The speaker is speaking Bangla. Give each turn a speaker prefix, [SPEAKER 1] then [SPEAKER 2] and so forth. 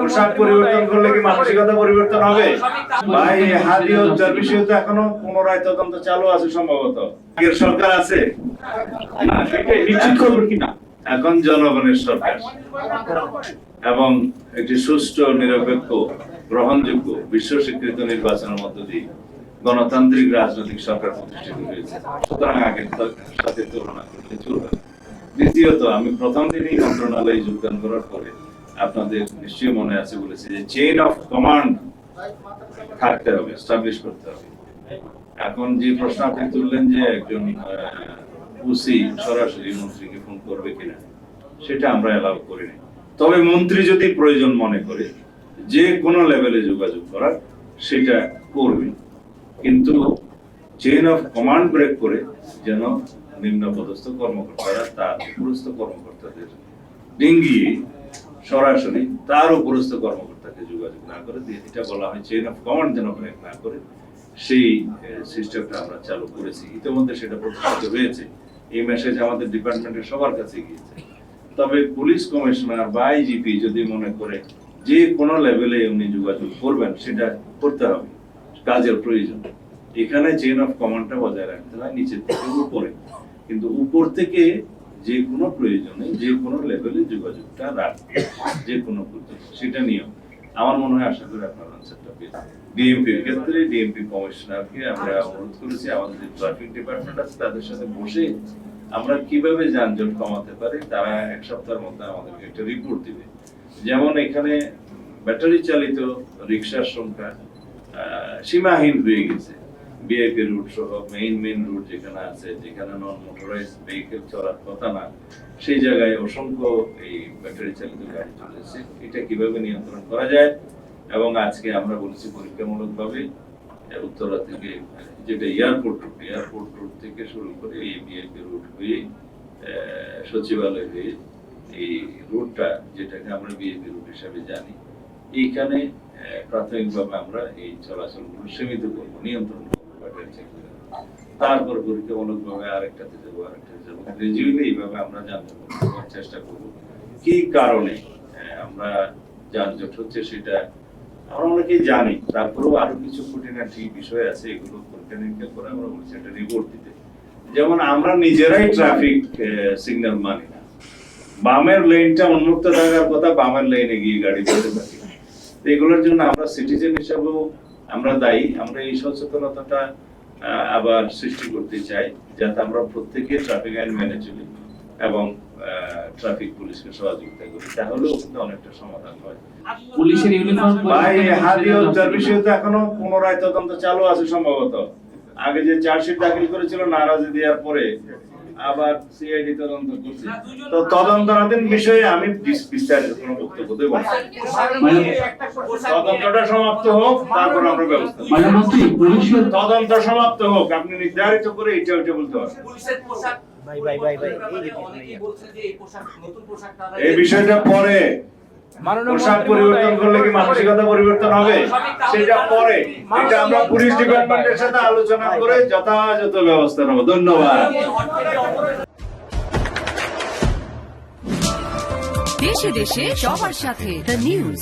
[SPEAKER 1] পোশাক পরিবর্তন করলে কি মানসিকতা পরিবর্তন হবে? ভাই, হাদি হত্যার বিষয়ে তো এখনো পুনরায় তদন্ত চালু আছে সম্ভবত। আগের সরকার আছে, নিশ্চিত করবে কিনা এখন জনগণের সরকার, এবং একটি সুষ্ঠু, নিরপেক্ষ, গ্রহণযোগ্য, বিশ্ব স্বীকৃত নির্বাচনের মধ্য দিয়ে গণতান্ত্রিক রাজনৈতিক সরকার প্রতিষ্ঠিত হয়েছে। সুতরাং আগের সাথে তুলনা করলে চলবে। দ্বিতীয়ত, আমি প্রথম দিনই মন্ত্রণালয়ে যোগদান করার পরে আপনাদের নিশ্চয়ই মনে আছে বলেছি যে চেইন অফ কমান্ড থাকতে হবে, এস্টাবলিশ করতে হবে। এখন যে প্রশ্ন আপনি তুললেন যে একজন ওসি সরাসরি মন্ত্রীকে ফোন করবে কিনা, সেটা আমরা অ্যালাউ করিনি। তবে মন্ত্রী যদি প্রয়োজন মনে করে যে কোনো লেভেলে যোগাযোগ করার, সেটা করবে, কিন্তু চেইন অফ কমান্ড ব্রেক করে যেন নিম্ন পদস্থ কর্মকর্তারা তার উপরস্থ কর্মকর্তাদের ডিঙ্গিয়ে সরাসরি তার উপরস্থ কর্মকর্তাকে যোগাযোগ না করে, এটা বলা হয় চেইন অফ কমান্ড যেন ব্রেক না করে, সেই সিস্টেমটা আমরা চালু করেছি। ইতিমধ্যে সেটা প্রতিষ্ঠিত হয়েছে। এই মেসেজ আমাদের ডিপার্টমেন্টের সবার কাছে গিয়েছে। তবে পুলিশ কমিশনার বা আইজিপি যদি মনে করে যে কোনো লেভেলে উনি যোগাযোগ করবেন, সেটা করতে হবে, কাজের প্রয়োজন। এখানে চেইন অফ কমান্ডটা বজায় রাখতে হয় নিচের থেকে উপরে, কিন্তু উপর থেকে যে কোনো প্রয়োজনে যে কোনো লেভেলে যোগাযোগটা রাখতে, যে কোনো সেটা নিয়ম। আমার মনে হয়, আশা করি আপনার আনসারটা পেয়ে। ডিএমপির ক্ষেত্রে ডিএমপি কমিশনারকে আমরা অনুরোধ করেছি আমাদের যে ট্রাফিক ডিপার্টমেন্ট আছে তাদের সাথে বসে আমরা কিভাবে যানজট কমাতে পারি, তারা এক সপ্তাহের মধ্যে আমাদেরকে একটা রিপোর্ট দিবে। যেমন এখানে ব্যাটারি চালিত রিক্সার সংখ্যা সীমাহীন হয়ে গেছে। বিআইপি রুট সহ মেইন রুট যেখানে আছে, যেখানে নন মোটরাইজ ভেহিকেল চলার কথা না, সেই জায়গায় অসংখ্য এই ব্যাটারি চালিত গাড়ি চলেছে। এটা কিভাবে নিয়ন্ত্রণ করা যায়, এবং আজকে আমরা বলেছি পরীক্ষামূলকভাবে উত্তরা থেকে, যেটা এয়ারপোর্ট রুট থেকে শুরু করে এই বিআইপি রুট হয়ে সচিবালয় হয়ে এই রুটটা, যেটাকে আমরা বিআইপি রুট হিসাবে জানি, এইখানে প্রাথমিকভাবে আমরা এই চলাচলগুলো সীমিত করবো, নিয়ন্ত্রণ করবো। তারপর পরীক্ষামূলকভাবে আরেকটাতে যাবো। গ্রাজুয়ালি এইভাবে আমরা যানজট কমানোর চেষ্টা করবো। কি কারণে আমরা যানজট হচ্ছে সেটা আমরা অনেকেই জানি, তারপরেও আরো কিছু খুঁটিনাটি বিষয় আছে, এগুলো পরীক্ষা নিরীক্ষা করে আমরা বলছি একটা রিপোর্ট দিতে। যেমন আমরা নিজেরাই ট্রাফিক সিগন্যাল মানি না, বামের লেনটা উন্মুক্ত থাকার কথা, বামের লেনে গিয়ে গাড়ি চলতে থাকি। এগুলোর জন্য আমরা সিটিজেন হিসাবেও আমরা দায়ী। আমরা এই সচেতনতাটা আবার সৃষ্টি করতে চাই, যাতে আমরা প্রত্যেকে ট্রাফিক আইন মেনে চলি এবং ট্রাফিক পুলিশকে সহযোগিতা করি, তাহলেও কিন্তু অনেকটা সমাধান হয়।
[SPEAKER 2] পুলিশের ইউনিফর্ম
[SPEAKER 1] ভাই, হাদি হত্যার বিষয়ে তো এখনো পুনরায় তদন্ত চালু আছে সম্ভবত। আগে যে চার্জশিট দাখিল করেছিল নারাজি দেওয়ার পরে আবার সিআইডি তদন্ত করছে। তো তদন্তাধীন বিষয়ে আমি বিস্তারিত কোনো বক্তব্য দেব না। তদন্তটা সমাপ্ত হোক, তারপর আমরা ব্যবস্থা নেব। তদন্ত সমাপ্ত হোক, আপনি নির্ধারিত করে এটা ওইটা বলতে পারেন। এই বিষয়টা পরে, পোশাক পরিবর্তন করলে কি মানসিকতা পরিবর্তন হবে, সেটা পরে। এটা আমরা পুলিশ ডিপার্টমেন্টের সাথে আলোচনা করে যথাযথ ব্যবস্থা নেব। ধন্যবাদ।
[SPEAKER 3] দেশে দেশে সবার সাথে দ্য নিউজ।